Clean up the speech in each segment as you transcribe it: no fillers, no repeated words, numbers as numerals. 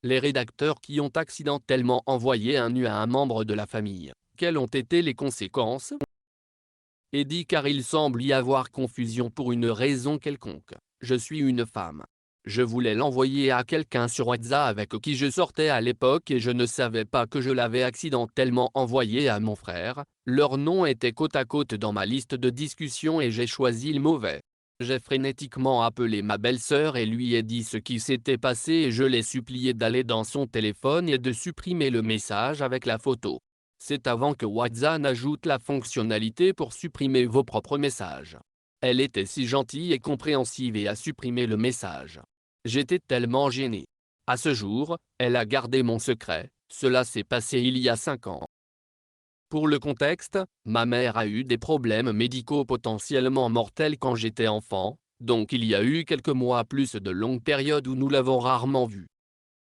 Les rédacteurs qui ont accidentellement envoyé un nu à un membre de la famille, quelles ont été les conséquences? Et dit car il semble y avoir confusion pour une raison quelconque. Je suis une femme. Je voulais l'envoyer à quelqu'un sur WhatsApp avec qui je sortais à l'époque et je ne savais pas que je l'avais accidentellement envoyé à mon frère. Leur nom était côte à côte dans ma liste de discussion et j'ai choisi le mauvais. J'ai frénétiquement appelé ma belle-sœur et lui ai dit ce qui s'était passé et je l'ai supplié d'aller dans son téléphone et de supprimer le message avec la photo. C'est avant que WhatsApp n'ajoute la fonctionnalité pour supprimer vos propres messages. Elle était si gentille et compréhensive et a supprimé le message. J'étais tellement gêné. À ce jour, elle a gardé mon secret, cela s'est passé il y a 5 ans. Pour le contexte, ma mère a eu des problèmes médicaux potentiellement mortels quand j'étais enfant, donc il y a eu quelques mois plus de longues périodes où nous l'avons rarement vue.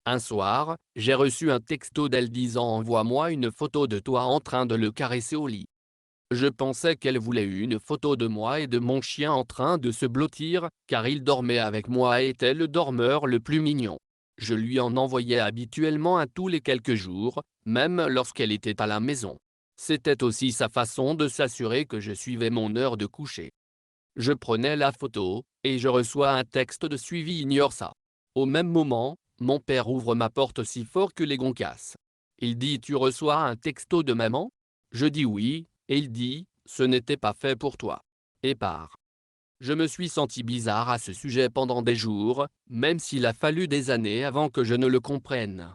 Un soir, j'ai reçu un texto d'elle disant envoie-moi une photo de toi en train de le caresser au lit. Je pensais qu'elle voulait une photo de moi et de mon chien en train de se blottir, car il dormait avec moi et était le dormeur le plus mignon. Je lui en envoyais habituellement un tous les quelques jours, même lorsqu'elle était à la maison. C'était aussi sa façon de s'assurer que je suivais mon heure de coucher. Je prenais la photo, et je reçois un texte de suivi ignore ça. Au même moment, mon père ouvre ma porte si fort que les gonds cassent. Il dit tu reçois un texto de maman? Je dis oui, et il dit, ce n'était pas fait pour toi. Et part. Je me suis senti bizarre à ce sujet pendant des jours, même s'il a fallu des années avant que je ne le comprenne.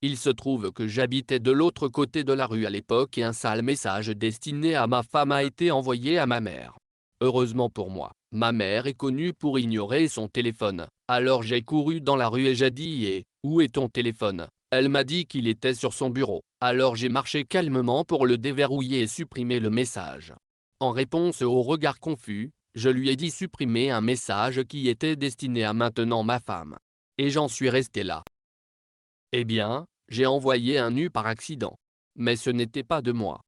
Il se trouve que j'habitais de l'autre côté de la rue à l'époque et un sale message destiné à ma femme a été envoyé à ma mère. Heureusement pour moi, ma mère est connue pour ignorer son téléphone, alors j'ai couru dans la rue et j'ai dit où est ton téléphone? Elle m'a dit qu'il était sur son bureau, alors j'ai marché calmement pour le déverrouiller et supprimer le message. En réponse au regard confus, je lui ai dit supprimer un message qui était destiné à maintenant ma femme. Et j'en suis resté là. Eh bien, j'ai envoyé un nu par accident. Mais ce n'était pas de moi.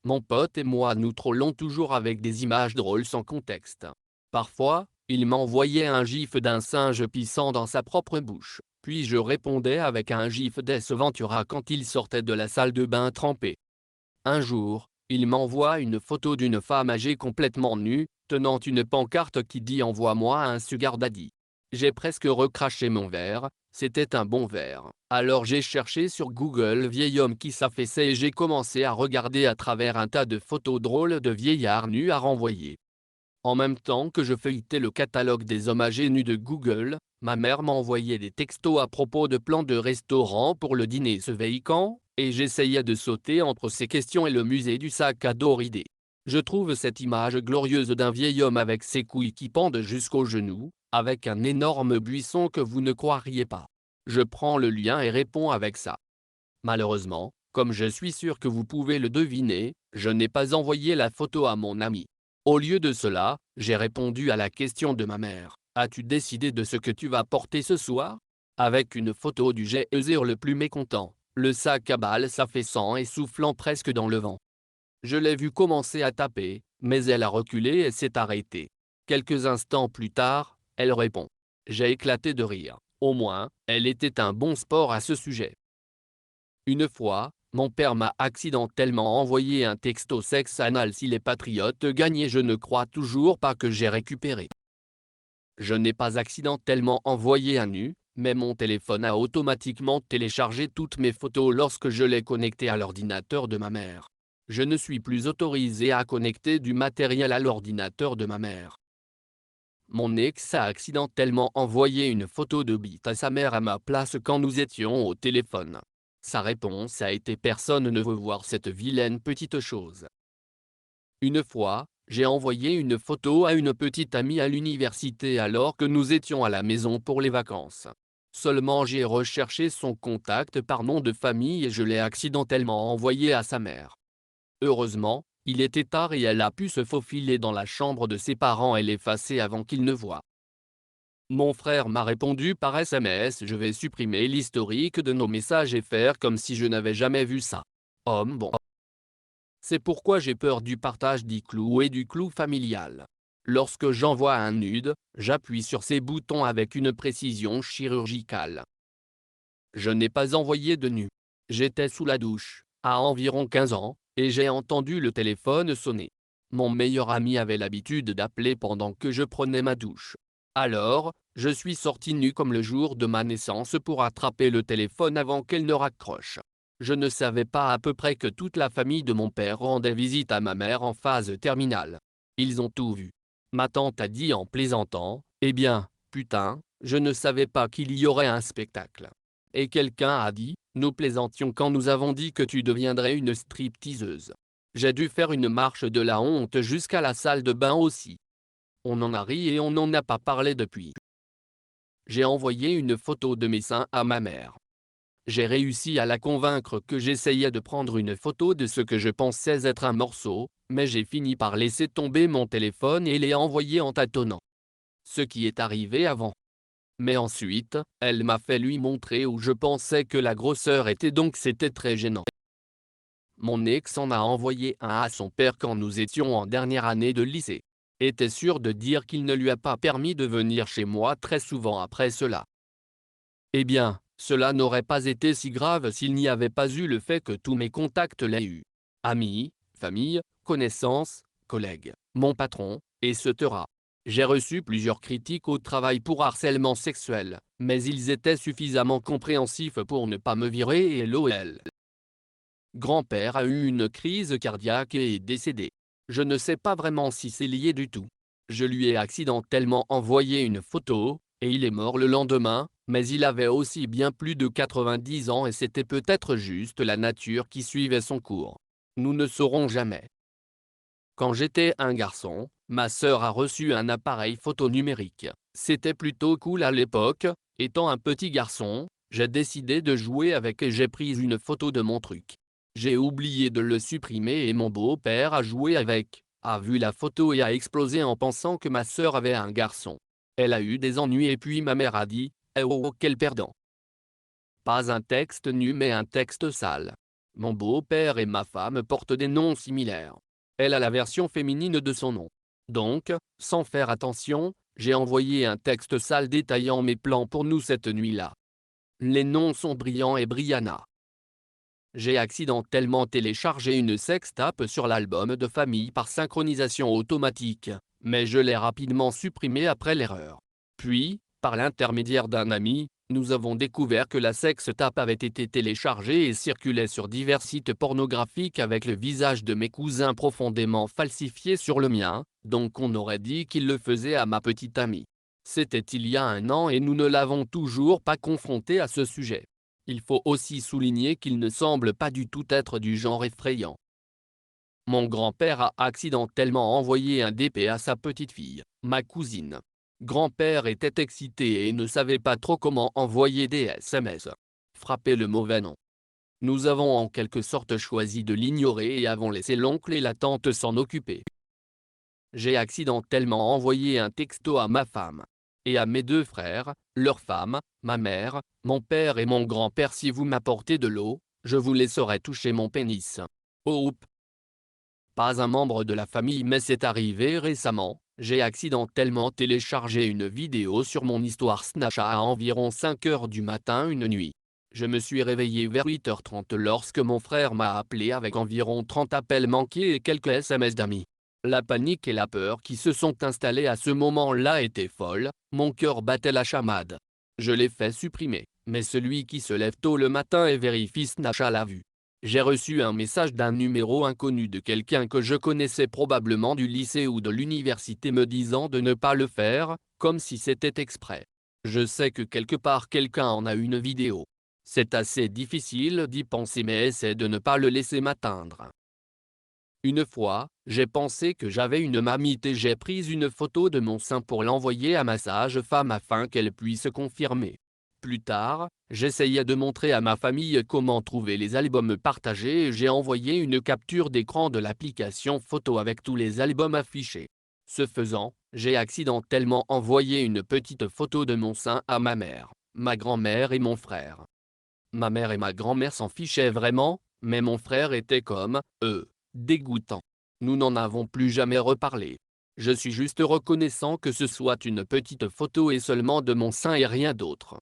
Mon pote et moi nous trollons toujours avec des images drôles sans contexte. Parfois, il m'envoyait un gif d'un singe pissant dans sa propre bouche, puis je répondais avec un gif d'Ace Ventura quand il sortait de la salle de bain trempé. Un jour, il m'envoie une photo d'une femme âgée complètement nue, tenant une pancarte qui dit envoie-moi un sugar daddy. J'ai presque recraché mon verre, c'était un bon verre. Alors j'ai cherché sur Google vieil homme qui s'affaissait et j'ai commencé à regarder à travers un tas de photos drôles de vieillards nus à renvoyer. En même temps que je feuilletais le catalogue des hommes âgés nus de Google, ma mère m'envoyait des textos à propos de plans de restaurant pour le dîner ce week-end, et j'essayais de sauter entre ces questions et le musée du sac à dos ridé. Je trouve cette image glorieuse d'un vieil homme avec ses couilles qui pendent jusqu'aux genoux, avec un énorme buisson que vous ne croiriez pas. Je prends le lien et réponds avec ça. Malheureusement, comme je suis sûr que vous pouvez le deviner, je n'ai pas envoyé la photo à mon ami. Au lieu de cela, j'ai répondu à la question de ma mère. As-tu décidé de ce que tu vas porter ce soir? Avec une photo du geyser le plus mécontent, le sac à balles s'affaissant et soufflant presque dans le vent. Je l'ai vu commencer à taper, mais elle a reculé et s'est arrêtée. Quelques instants plus tard, elle répond. J'ai éclaté de rire. Au moins, elle était un bon sport à ce sujet. Une fois, mon père m'a accidentellement envoyé un texto sexe anal si les patriotes gagnaient je ne crois toujours pas que j'ai récupéré. Je n'ai pas accidentellement envoyé un nu, mais mon téléphone a automatiquement téléchargé toutes mes photos lorsque je l'ai connecté à l'ordinateur de ma mère. Je ne suis plus autorisé à connecter du matériel à l'ordinateur de ma mère. Mon ex a accidentellement envoyé une photo de bite à sa mère à ma place quand nous étions au téléphone. Sa réponse a été personne ne veut voir cette vilaine petite chose. Une fois, j'ai envoyé une photo à une petite amie à l'université alors que nous étions à la maison pour les vacances. Seulement j'ai recherché son contact par nom de famille et je l'ai accidentellement envoyé à sa mère. Heureusement, il était tard et elle a pu se faufiler dans la chambre de ses parents et l'effacer avant qu'ils ne voient. Mon frère m'a répondu par SMS je vais supprimer l'historique de nos messages et faire comme si je n'avais jamais vu ça. Bon. C'est pourquoi j'ai peur du partage d'iClou et du clou familial. Lorsque j'envoie un nude, j'appuie sur ces boutons avec une précision chirurgicale. Je n'ai pas envoyé de nu. J'étais sous la douche, à environ 15 ans, et j'ai entendu le téléphone sonner. Mon meilleur ami avait l'habitude d'appeler pendant que je prenais ma douche. Alors, je suis sorti nu comme le jour de ma naissance pour attraper le téléphone avant qu'elle ne raccroche. Je ne savais pas à peu près que toute la famille de mon père rendait visite à ma mère en phase terminale. Ils ont tout vu. Ma tante a dit en plaisantant, « Eh bien, putain, je ne savais pas qu'il y aurait un spectacle. » Et quelqu'un a dit, « Nous plaisantions quand nous avons dit que tu deviendrais une stripteaseuse. » J'ai dû faire une marche de la honte jusqu'à la salle de bain aussi. On en a ri et on n'en a pas parlé depuis. J'ai envoyé une photo de mes seins à ma mère. J'ai réussi à la convaincre que j'essayais de prendre une photo de ce que je pensais être un morceau, mais j'ai fini par laisser tomber mon téléphone et l'ai envoyé en tâtonnant. Ce qui est arrivé avant. Mais ensuite, elle m'a fait lui montrer où je pensais que la grosseur était, donc c'était très gênant. Mon ex en a envoyé un à son père quand nous étions en dernière année de lycée. Était sûr de dire qu'il ne lui a pas permis de venir chez moi très souvent après cela. Eh bien, cela n'aurait pas été si grave s'il n'y avait pas eu le fait que tous mes contacts l'aient eu. Amis, famille, connaissances, collègues, mon patron, etc. J'ai reçu plusieurs critiques au travail pour harcèlement sexuel, mais ils étaient suffisamment compréhensifs pour ne pas me virer et LOL. Grand-père a eu une crise cardiaque et est décédé. Je ne sais pas vraiment si c'est lié du tout. Je lui ai accidentellement envoyé une photo, et il est mort le lendemain, mais il avait aussi bien plus de 90 ans et c'était peut-être juste la nature qui suivait son cours. Nous ne saurons jamais. Quand j'étais un garçon, ma sœur a reçu un appareil photo numérique. C'était plutôt cool à l'époque. Étant un petit garçon, j'ai décidé de jouer avec et j'ai pris une photo de mon truc. J'ai oublié de le supprimer et mon beau-père a joué avec, a vu la photo et a explosé en pensant que ma sœur avait un garçon. Elle a eu des ennuis et puis ma mère a dit, « Eh oh, quel perdant !» Pas un texte nu mais un texte sale. Mon beau-père et ma femme portent des noms similaires. Elle a la version féminine de son nom. Donc, sans faire attention, j'ai envoyé un texte sale détaillant mes plans pour nous cette nuit-là. Les noms sont Brian et Brianna. J'ai accidentellement téléchargé une sextape sur l'album de famille par synchronisation automatique, mais je l'ai rapidement supprimée après l'erreur. Puis, par l'intermédiaire d'un ami, nous avons découvert que la sextape avait été téléchargée et circulait sur divers sites pornographiques avec le visage de mes cousins profondément falsifié sur le mien, donc on aurait dit qu'il le faisait à ma petite amie. C'était il y a un an et nous ne l'avons toujours pas confronté à ce sujet. Il faut aussi souligner qu'il ne semble pas du tout être du genre effrayant. Mon grand-père a accidentellement envoyé un DP à sa petite-fille, ma cousine. Grand-père était excité et ne savait pas trop comment envoyer des SMS. Frapper le mauvais nom. Nous avons en quelque sorte choisi de l'ignorer et avons laissé l'oncle et la tante s'en occuper. J'ai accidentellement envoyé un texto à ma femme. Et à mes deux frères, leurs femmes, ma mère, mon père et mon grand-père: si vous m'apportez de l'eau, je vous laisserai toucher mon pénis. Oh oups. Pas un membre de la famille mais c'est arrivé récemment, j'ai accidentellement téléchargé une vidéo sur mon histoire Snapchat à environ 5 h du matin une nuit. Je me suis réveillé vers 8 h 30 lorsque mon frère m'a appelé avec environ 30 appels manqués et quelques SMS d'amis. La panique et la peur qui se sont installées à ce moment-là étaient folles, mon cœur battait la chamade. Je l'ai fait supprimer, mais celui qui se lève tôt le matin et vérifie Snapchat l'a vu. J'ai reçu un message d'un numéro inconnu de quelqu'un que je connaissais probablement du lycée ou de l'université me disant de ne pas le faire, comme si c'était exprès. Je sais que quelque part quelqu'un en a une vidéo. C'est assez difficile d'y penser mais essaie de ne pas le laisser m'atteindre. Une fois, j'ai pensé que j'avais une mamite et j'ai pris une photo de mon sein pour l'envoyer à ma sage-femme afin qu'elle puisse confirmer. Plus tard, j'essayais de montrer à ma famille comment trouver les albums partagés et j'ai envoyé une capture d'écran de l'application photo avec tous les albums affichés. Ce faisant, j'ai accidentellement envoyé une petite photo de mon sein à ma mère, ma grand-mère et mon frère. Ma mère et ma grand-mère s'en fichaient vraiment, mais mon frère était comme eux. Dégoûtant. Nous n'en avons plus jamais reparlé. Je suis juste reconnaissant que ce soit une petite photo et seulement de mon sein et rien d'autre.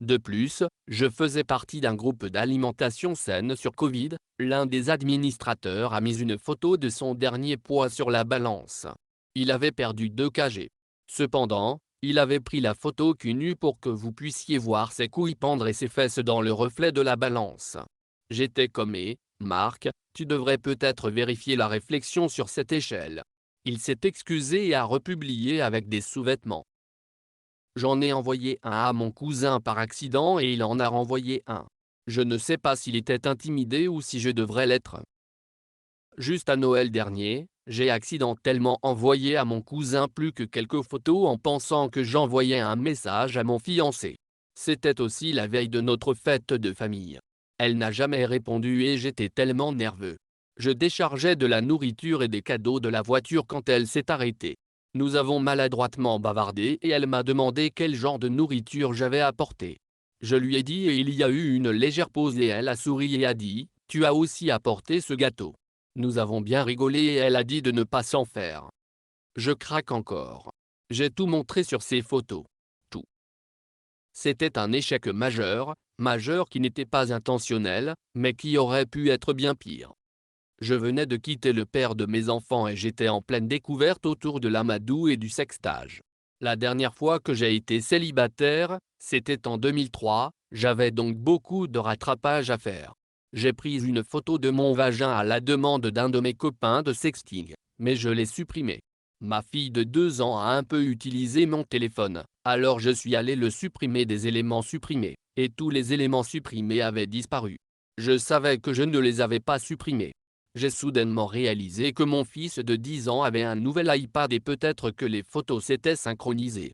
De plus, je faisais partie d'un groupe d'alimentation saine sur Covid. L'un des administrateurs a mis une photo de son dernier poids sur la balance. Il avait perdu 2 kg. Cependant, il avait pris la photo cul nu pour que vous puissiez voir ses couilles pendre et ses fesses dans le reflet de la balance. J'étais comme Marc, tu devrais peut-être vérifier la réflexion sur cette échelle. Il s'est excusé et a republié avec des sous-vêtements. J'en ai envoyé un à mon cousin par accident et il en a renvoyé un. Je ne sais pas s'il était intimidé ou si je devrais l'être. Juste à Noël dernier, j'ai accidentellement envoyé à mon cousin plus que quelques photos en pensant que j'envoyais un message à mon fiancé. C'était aussi la veille de notre fête de famille. Elle n'a jamais répondu et j'étais tellement nerveux. Je déchargeais de la nourriture et des cadeaux de la voiture quand elle s'est arrêtée. Nous avons maladroitement bavardé et elle m'a demandé quel genre de nourriture j'avais apporté. Je lui ai dit et il y a eu une légère pause et elle a souri et a dit « Tu as aussi apporté ce gâteau ». Nous avons bien rigolé et elle a dit de ne pas s'en faire. Je craque encore. J'ai tout montré sur ces photos. Tout. C'était un échec majeur qui n'était pas intentionnel, mais qui aurait pu être bien pire. Je venais de quitter le père de mes enfants et j'étais en pleine découverte autour de l'amadou et du sextage. La dernière fois que j'ai été célibataire, c'était en 2003, j'avais donc beaucoup de rattrapage à faire. J'ai pris une photo de mon vagin à la demande d'un de mes copains de sexting, mais je l'ai supprimé. Ma fille de 2 ans a un peu utilisé mon téléphone, alors je suis allé le supprimer des éléments supprimés, et tous les éléments supprimés avaient disparu. Je savais que je ne les avais pas supprimés. J'ai soudainement réalisé que mon fils de 10 ans avait un nouvel iPad et peut-être que les photos s'étaient synchronisées.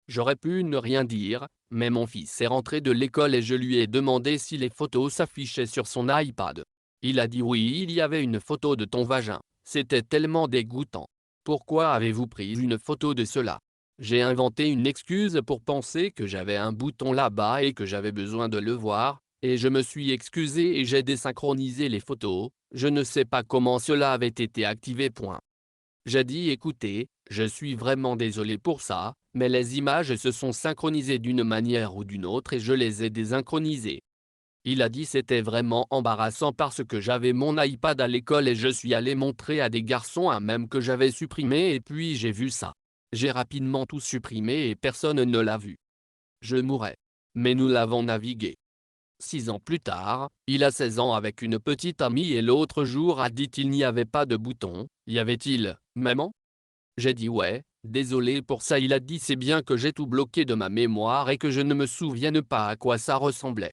J'aurais pu ne rien dire, mais mon fils est rentré de l'école et je lui ai demandé si les photos s'affichaient sur son iPad. Il a dit oui, il y avait une photo de ton vagin. C'était tellement dégoûtant. Pourquoi avez-vous pris une photo de cela? J'ai inventé une excuse pour penser que j'avais un bouton là-bas et que j'avais besoin de le voir, et je me suis excusé et j'ai désynchronisé les photos. Je ne sais pas comment cela avait été activé. J'ai dit écoutez, je suis vraiment désolé pour ça, mais les images se sont synchronisées d'une manière ou d'une autre et je les ai désynchronisées. Il a dit c'était vraiment embarrassant parce que j'avais mon iPad à l'école et je suis allé montrer à des garçons un mème que j'avais supprimé et puis j'ai vu ça. J'ai rapidement tout supprimé et personne ne l'a vu. Je mourrais. Mais nous l'avons navigué. 6 ans plus tard, il a 16 ans avec une petite amie et l'autre jour a dit il n'y avait pas de bouton. Y avait-il, maman? J'ai dit ouais, désolé pour ça. Il a dit c'est bien que j'ai tout bloqué de ma mémoire et que je ne me souvienne pas à quoi ça ressemblait.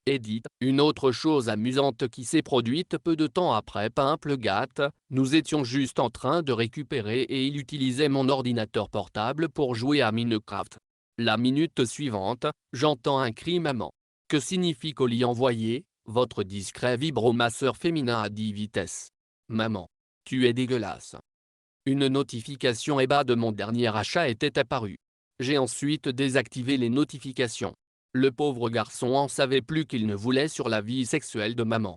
Edith, une autre chose amusante qui s'est produite peu de temps après Pimple Gâte, nous étions juste en train de récupérer et il utilisait mon ordinateur portable pour jouer à Minecraft. La minute suivante, j'entends un cri maman. Que signifie colis envoyé? Votre discret vibromasseur féminin à 10 vitesses. Maman. Tu es dégueulasse. Une notification EBA de mon dernier achat était apparue. J'ai ensuite désactivé les notifications. Le pauvre garçon en savait plus qu'il ne voulait sur la vie sexuelle de maman.